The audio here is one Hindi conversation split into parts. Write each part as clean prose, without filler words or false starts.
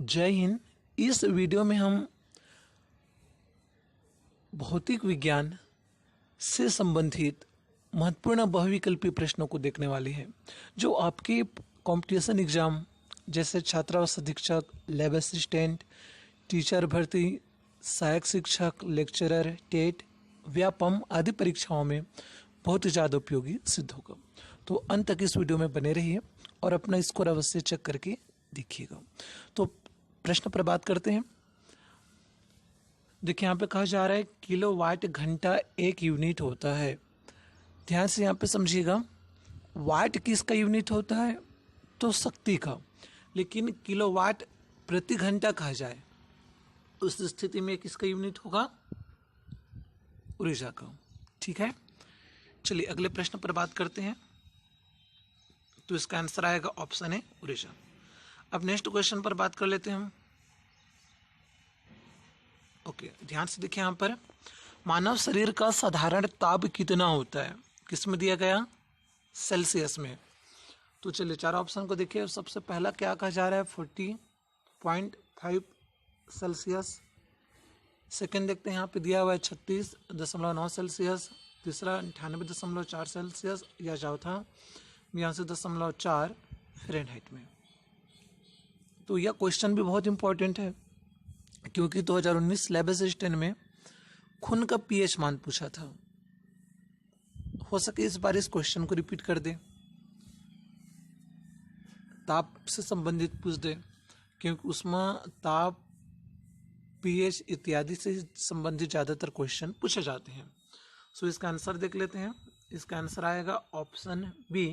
जय हिंद। इस वीडियो में हम भौतिक विज्ञान से संबंधित महत्वपूर्ण बहुविकल्पी प्रश्नों को देखने वाले हैं जो आपके कंपटीशन एग्जाम जैसे छात्रावास अधीक्षक, लैब असिस्टेंट, टीचर भर्ती, सहायक शिक्षक, लेक्चरर, टेट, व्यापम आदि परीक्षाओं में बहुत ही ज़्यादा उपयोगी सिद्ध होगा। तो अंत तक इस वीडियो में बने रहिए और अपना स्कोर अवश्य चेक करके देखिएगा। तो प्रश्न पर बात करते हैं। देखिए यहाँ पे कहा जा रहा है किलोवाट घंटा एक यूनिट होता है। ध्यान से यहाँ पे समझिएगा, वाट किसका यूनिट होता है? तो शक्ति का। लेकिन किलोवाट प्रति घंटा कहा जाए उस स्थिति में किसका यूनिट होगा? ऊर्जा का। ठीक है, चलिए अगले प्रश्न पर बात करते हैं। तो इसका आंसर आएगा ऑप्शन है ऊर्जा। अब नेक्स्ट क्वेश्चन पर बात कर लेते हैं हम। ओके, ध्यान से देखिए यहाँ पर मानव शरीर का साधारण ताप कितना होता है? किस में दिया गया? सेल्सियस में। तो चलिए चार ऑप्शन को देखिए। सबसे पहला क्या कहा जा रहा है? 40.5 सेल्सियस। सेकेंड देखते हैं, यहाँ पे दिया हुआ है 36.9 सेल्सियस। तीसरा 98.4 सेल्सियस या चौथा 82.4 फ़ारेनहाइट में। तो यह क्वेश्चन भी बहुत इंपॉर्टेंट है क्योंकि 2019 लैब असिस्टेंट में खून का पीएच मान पूछा था। हो सके इस बार इस क्वेश्चन को रिपीट कर दे, ताप से संबंधित पूछ दे, क्योंकि उसमें ताप, पीएच इत्यादि से संबंधित ज़्यादातर क्वेश्चन पूछे जाते हैं। सो इसका आंसर देख लेते हैं। इसका आंसर आएगा ऑप्शन बी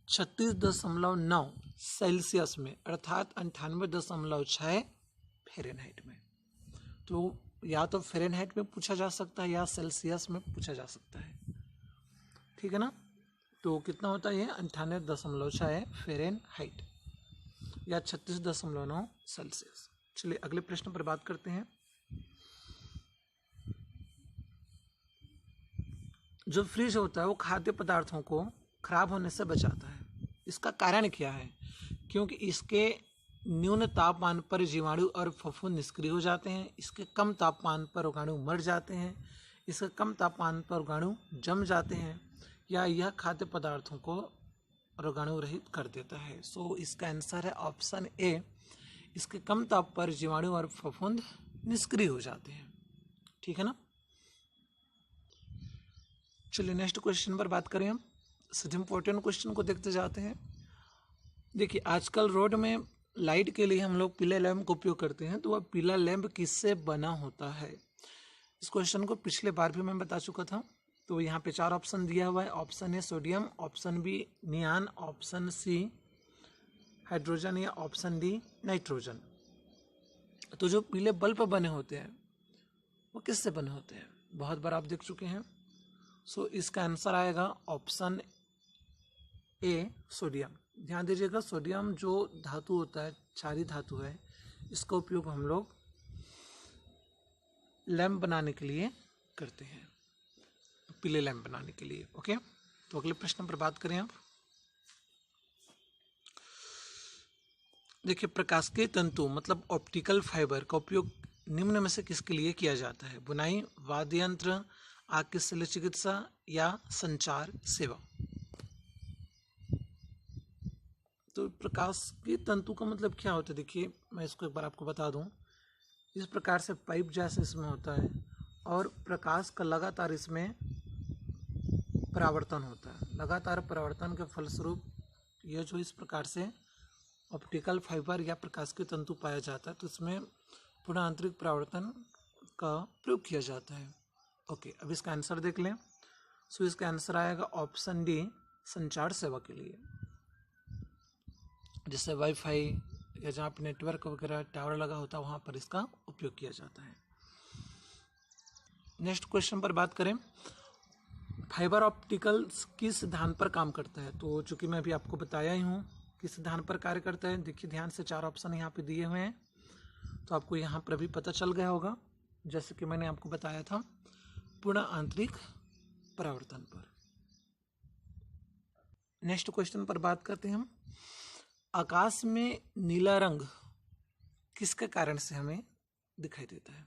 36.9 सेल्सियस में, अर्थात 98.6 फ़ारेनहाइट में। तो या तो फ़ारेनहाइट में पूछा जा सकता है या सेल्सियस में पूछा जा सकता है। ठीक है ना? तो कितना होता है ये? 98.6 फ़ारेनहाइट या 36.9 सेल्सियस। चलिए अगले प्रश्न पर बात करते हैं। जो फ्रिज होता है वो खाद्य पदार्थों को खराब होने से बचाता है। इसका कारण क्या है? क्योंकि इसके न्यून तापमान पर जीवाणु और फफूंद निष्क्रिय हो जाते हैं। इसके कम तापमान पर रोगाणु मर जाते हैं। इसके कम तापमान पर रोगाणु जम जाते हैं, या यह खाद्य पदार्थों को रोगाणु रहित कर देता है। सो इसका आंसर है ऑप्शन ए, इसके कम ताप पर जीवाणु और फफूंद निष्क्रिय हो जाते हैं। ठीक है ना? चलिए नेक्स्ट क्वेश्चन पर बात करें हम। सबसे इम्पोर्टेंट क्वेश्चन को देखते जाते हैं। देखिए आजकल रोड में लाइट के लिए हम लोग पीले लैंप का उपयोग करते हैं। तो वह पीला लैंप किससे बना होता है? इस क्वेश्चन को पिछले बार भी मैं बता चुका था। तो यहाँ पे चार ऑप्शन दिया हुआ है। Option A sodium, option B neon, option C hydrogen या ऑप्शन डी नाइट्रोजन। तो जो पीले बल्ब बने होते हैं वो किससे बने होते हैं? बहुत बार आप देख चुके हैं। सो इसका आंसर आएगा ऑप्शन ए सोडियम। ध्यान दीजिएगा, सोडियम जो धातु होता है, क्षारीय धातु है, इसका उपयोग हम लोग लैंप बनाने के लिए करते हैं, पीले लैंप बनाने के लिए। ओके, तो अगले प्रश्न पर बात करें आप। देखिए प्रकाशिकीय तंतु मतलब ऑप्टिकल फाइबर का उपयोग निम्न में से किसके लिए किया जाता है? बुनाई, वाद्य यंत्र, आँख की शल्य चिकित्सा या संचार सेवा। तो प्रकाशिकीय तंतु का मतलब क्या होता है? देखिए मैं इसको एक बार आपको बता दूं। इस प्रकार से पाइप जैसे इसमें होता है और प्रकाश का लगातार इसमें परावर्तन होता है। लगातार परावर्तन के फलस्वरूप यह जो इस प्रकार से ऑप्टिकल फाइबर या प्रकाशिकीय तंतु पाया जाता है, तो इसमें पुनः आंतरिक परावर्तन का प्रयोग किया जाता है। ओके, अब इसका आंसर देख लें। सो इसका आंसर आएगा ऑप्शन डी संचार सेवा के लिए, जैसे वाईफाई या जहाँ पर नेटवर्क वगैरह टावर लगा होता है वहाँ पर इसका उपयोग किया जाता है। नेक्स्ट क्वेश्चन पर बात करें। फाइबर ऑप्टिकल्स किस सिद्धांत पर काम करता है? तो चूंकि मैं अभी आपको बताया ही हूँ किस सिद्धांत पर कार्य करता है। देखिए ध्यान से, चार ऑप्शन यहाँ पे दिए हुए हैं, तो आपको यहाँ पर भी पता चल गया होगा। जैसे कि मैंने आपको बताया था, पूर्ण आंतरिक परावर्तन पर। नेक्स्ट क्वेश्चन पर बात करते हैं हम। आकाश में नीला रंग किसके कारण से हमें दिखाई देता है।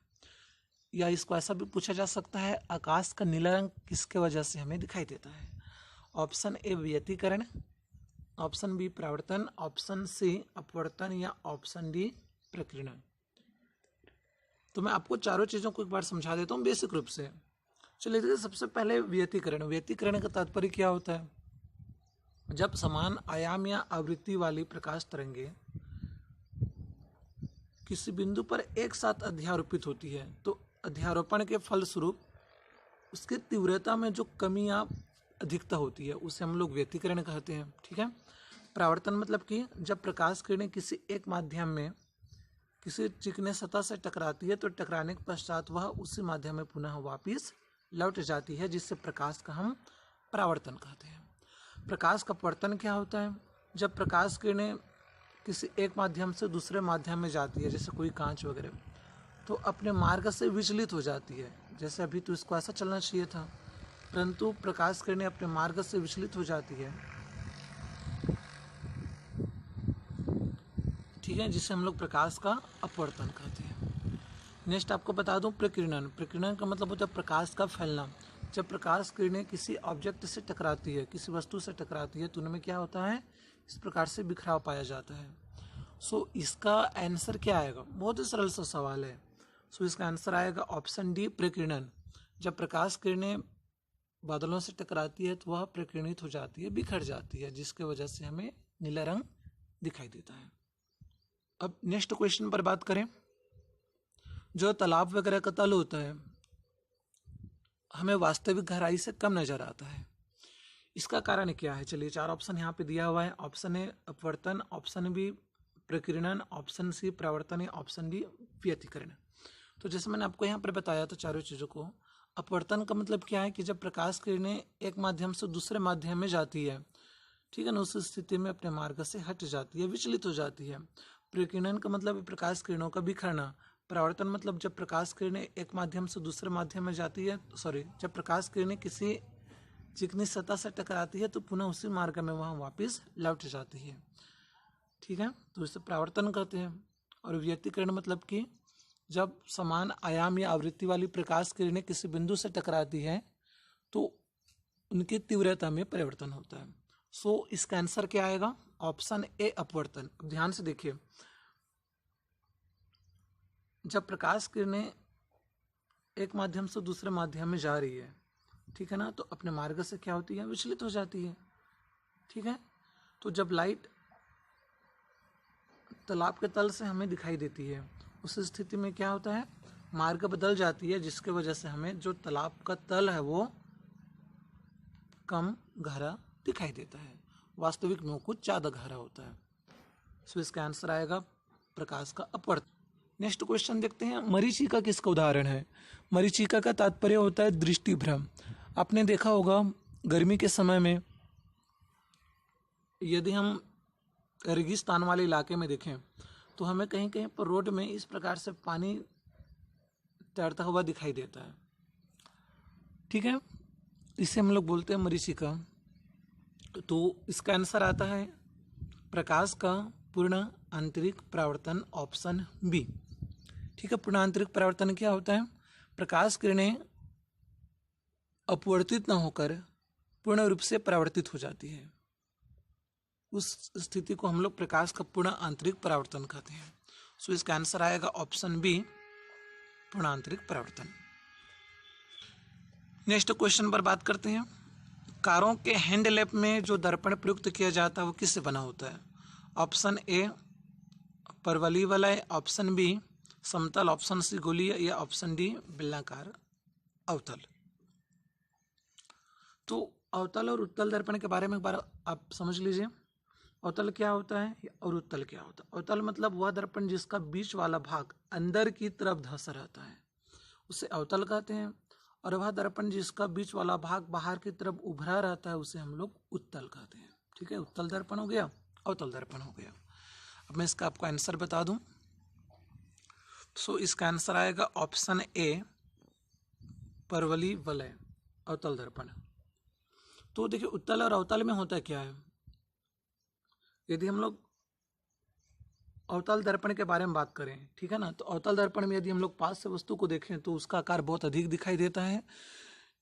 या इसको ऐसा भी पूछा जा सकता है, आकाश का नीला रंग किसके वजह से हमें दिखाई देता है। ऑप्शन ए व्यतिकरण, ऑप्शन बी परावर्तन, ऑप्शन सी अपवर्तन या ऑप्शन डी प्रकीर्णन। तो मैं आपको चारों चीज़ों को एक बार समझा देता हूँ बेसिक रूप से। चलिए देखिए, सबसे पहले व्यतिकरण। व्यतिकरण का तात्पर्य क्या होता है? जब समान आयाम या आवृत्ति वाली प्रकाश तरंगे किसी बिंदु पर एक साथ अध्यारोपित होती है तो अध्यारोपण के फलस्वरूप उसकी तीव्रता में जो कमी या अधिकता होती है उसे हम लोग व्यतिकरण कहते हैं। ठीक है। परावर्तन मतलब कि जब प्रकाश किरणें किसी एक माध्यम में किसी चिकने सतह से टकराती है तो टकराने के पश्चात वह उसी माध्यम में पुनः वापस लौट जाती है, जिससे प्रकाश का हम परावर्तन कहते हैं। प्रकाश का अपवर्तन क्या होता है? जब प्रकाश किरणें किसी एक माध्यम से दूसरे माध्यम में जाती है, जैसे कोई कांच वगैरह, तो अपने मार्ग से विचलित हो जाती है। जैसे अभी तो इसको ऐसा चलना चाहिए था, परंतु प्रकाश किरणें अपने मार्ग से विचलित हो जाती है। ठीक है, जिसे हम लोग प्रकाश का अपवर्तन कहते हैं। नेक्स्ट आपको बता दूं प्रकीर्णन। प्रकीर्णन का मतलब होता है प्रकाश का फैलना। जब प्रकाश किरणें किसी ऑब्जेक्ट से टकराती है, किसी वस्तु से टकराती है, तो उनमें क्या होता है? इस प्रकार से बिखराव पाया जाता है। सो इसका आंसर क्या आएगा? बहुत ही सरल सा सवाल है। सो इसका आंसर आएगा ऑप्शन डी प्रकीर्णन। जब प्रकाश किरणें बादलों से टकराती है तो वह प्रकीर्णित हो जाती है, बिखर जाती है, जिसके वजह से हमें नीला रंग दिखाई देता है। अब नेक्स्ट क्वेश्चन पर बात करें। जो तालाब वगैरह का तल होता है हमें वास्तविक गहराई से कम नजर आता है, इसका कारण क्या है? चलिए, चार ऑप्शन यहाँ पे दिया हुआ है। ऑप्शन ए अपवर्तन, ऑप्शन बी प्रकीर्णन, ऑप्शन सी परावर्तन या ऑप्शन डी व्यतिकरण। तो जैसे मैंने आपको यहाँ पर बताया था चारों चीज़ों को, अपवर्तन का मतलब क्या है कि जब प्रकाश किरणें एक माध्यम से दूसरे माध्यम में जाती है, ठीक है ना, उस स्थिति में अपने मार्ग से हट जाती है, विचलित हो जाती है। प्रकीर्णन का मतलब प्रकाश किरणों का बिखरना। परावर्तन मतलब जब प्रकाश किरणें एक माध्यम से दूसरे माध्यम में जाती है, जब प्रकाश किरणें किसी चिकनी सतह से टकराती है तो पुनः उसी मार्ग में वह वापस लौट जाती है। ठीक है, तो इसे परावर्तन कहते हैं। और व्यतिकरण मतलब कि जब समान आयाम या आवृत्ति वाली प्रकाश किरणें किसी बिंदु से टकराती है तो उनकी तीव्रता में परिवर्तन होता है। सो इसका आंसर क्या आएगा? ऑप्शन ए अपवर्तन। अब ध्यान से देखिए, जब प्रकाश किरणें एक माध्यम से दूसरे माध्यम में जा रही है, ठीक है ना, तो अपने मार्ग से क्या होती है? विचलित हो जाती है। ठीक है, तो जब लाइट तालाब के तल से हमें दिखाई देती है उस स्थिति में क्या होता है? मार्ग बदल जाती है, जिसके वजह से हमें जो तालाब का तल है वो कम गहरा दिखाई देता है, वास्तविक में कुछ ज़्यादा गहरा होता है। सो इसका आंसर आएगा प्रकाश का अपवर्तन। नेक्स्ट क्वेश्चन देखते हैं। मरीचिका किसका उदाहरण है? मरीचिका का तात्पर्य होता है दृष्टिभ्रम। आपने देखा होगा गर्मी के समय में यदि हम रेगिस्तान वाले इलाके में देखें तो हमें कहीं कहीं पर रोड में इस प्रकार से पानी तैरता हुआ दिखाई देता है। ठीक है, इसे हम लोग बोलते हैं मरीचिका। तो इसका आंसर आता है प्रकाश का पूर्ण आंतरिक परावर्तन, ऑप्शन बी। ठीक है, पूर्ण आंतरिक परावर्तन क्या होता है? प्रकाश किरणें अपवर्तित न होकर पूर्ण रूप से परावर्तित हो जाती है, उस स्थिति को हम लोग प्रकाश का पूर्ण आंतरिक परावर्तन कहते हैं। सो इसका आंसर आएगा ऑप्शन बी, पूर्ण आंतरिक परावर्तन। नेक्स्ट क्वेश्चन पर बात करते हैं। कारों के हैंडलैम्प में जो दर्पण प्रयुक्त किया जाता है वो किससे बना होता है? ऑप्शन ए परवलयी वलय, ऑप्शन बी समतल, ऑप्शन सी गोलीय या ऑप्शन डी बेलनाकार अवतल। तो अवतल और उत्तल दर्पण के बारे में एक बार आप समझ लीजिए। अवतल क्या होता है और उत्तल क्या होता है? अवतल मतलब वह दर्पण जिसका बीच वाला भाग अंदर की तरफ धंसा रहता है, उसे अवतल कहते हैं। और वह दर्पण जिसका बीच वाला भाग बाहर की तरफ उभरा रहता है उसे हम लोग उत्तल कहते हैं। ठीक है, उत्तल दर्पण हो गया, अवतल दर्पण हो गया। अब मैं इसका आपको आंसर बता दूं। सो इसका आंसर आएगा ऑप्शन ए परवलयी वलय, अवतल दर्पण। तो देखिए, उत्तल और अवतल में होता क्या है? यदि हम लोग अवतल दर्पण के बारे में बात करें, ठीक है ना, तो अवतल दर्पण में यदि हम लोग पास से वस्तु को देखें तो उसका आकार बहुत अधिक दिखाई देता है,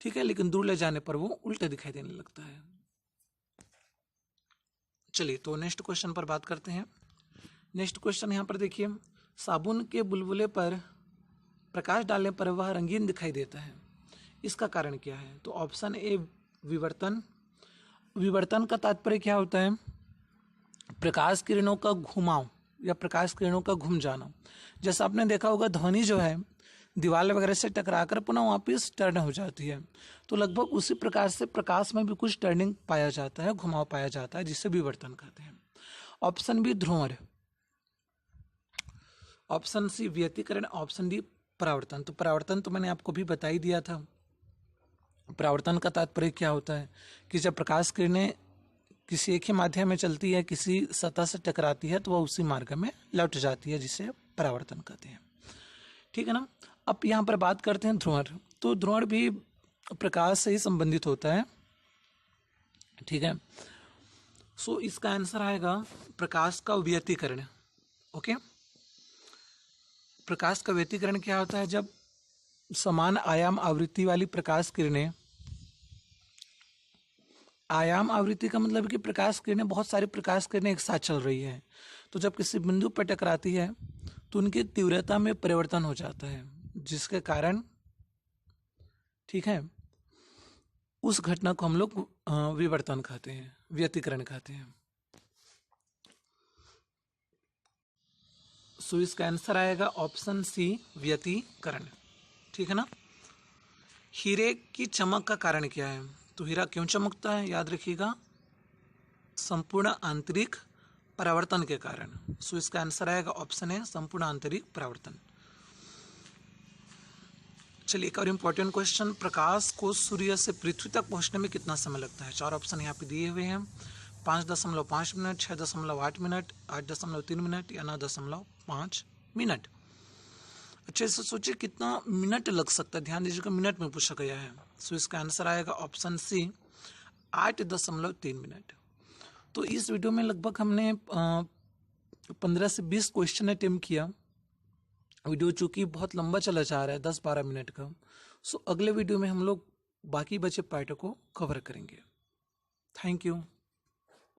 ठीक है, लेकिन दूर ले जाने पर वो उल्टे दिखाई देने लगता है। चलिए तो नेक्स्ट क्वेश्चन पर बात करते हैं। नेक्स्ट क्वेश्चन यहाँ पर देखिए, साबुन के बुलबुले पर प्रकाश डालने पर वह रंगीन दिखाई देता है, इसका कारण क्या है? तो ऑप्शन ए विवर्तन। विवर्तन का तात्पर्य क्या होता है? प्रकाश किरणों का घुमाव या प्रकाश किरणों का घूम जाना। जैसा आपने देखा होगा ध्वनि जो है दीवार वगैरह से टकराकर पुनः वापस टर्न हो जाती है, तो लगभग उसी प्रकार से प्रकाश में भी कुछ टर्निंग पाया जाता है, घुमाव पाया जाता है, जिसे विवर्तन कहते हैं। ऑप्शन बी ध्रुवण, ऑप्शन सी व्यतिकरण, ऑप्शन डी परावर्तन। तो परावर्तन तो मैंने आपको भी बता ही दिया था। परावर्तन का तात्पर्य क्या होता है कि जब प्रकाश किरणें किसी एक ही माध्यम में चलती है, किसी सतह से टकराती है, तो वह उसी मार्ग में लौट जाती है, जिसे परावर्तन कहते हैं, ठीक है ना। अब यहाँ पर बात करते हैं ध्रुवण। तो ध्रुवण भी प्रकाश से ही संबंधित होता है, ठीक है। सो इसका आंसर आएगा प्रकाश का व्यतिकरण। ओके, प्रकाश का व्यतिकरण क्या होता है? जब समान आयाम आवृत्ति वाली प्रकाश किरणें, आयाम आवृत्ति का मतलब कि प्रकाश किरणें, बहुत सारी प्रकाश किरणें एक साथ चल रही है, तो जब किसी बिंदु पर टकराती है तो उनकी तीव्रता में परिवर्तन हो जाता है, जिसके कारण, ठीक है, उस घटना को हम लोग विवर्तन कहते हैं, व्यतिकरण कहते हैं। सो इसका आंसर आएगा ऑप्शन सी व्यतिकरण, ठीक है ना। हीरे की चमक का कारण क्या है? तो हीरा क्यों चमकता है? याद रखिएगा, संपूर्ण आंतरिक परावर्तन के कारण। सो इसका आंसर आएगा ऑप्शन है संपूर्ण आंतरिक परावर्तन। चलिए एक और इम्पोर्टेंट क्वेश्चन, प्रकाश को सूर्य से पृथ्वी तक पहुंचने में कितना समय लगता है? 4 ऑप्शन यहाँ पे दिए हुए हैं, 5.5 मिनट, 6.8 मिनट, 8.3 मिनट या 9.5 मिनट। अच्छे से सोचिए कितना मिनट लग सकता है, ध्यान दीजिएगा मिनट में पूछा गया है। सो इसका आंसर आएगा ऑप्शन सी 8.3 मिनट। तो इस वीडियो में लगभग हमने 15 से 20 क्वेश्चन अटेम्प्ट किया। वीडियो चूँकि बहुत लंबा चला जा रहा है, 10-12 मिनट का। सो अगले वीडियो में हम लोग बाकी बचे पार्ट को कवर करेंगे। Thank you.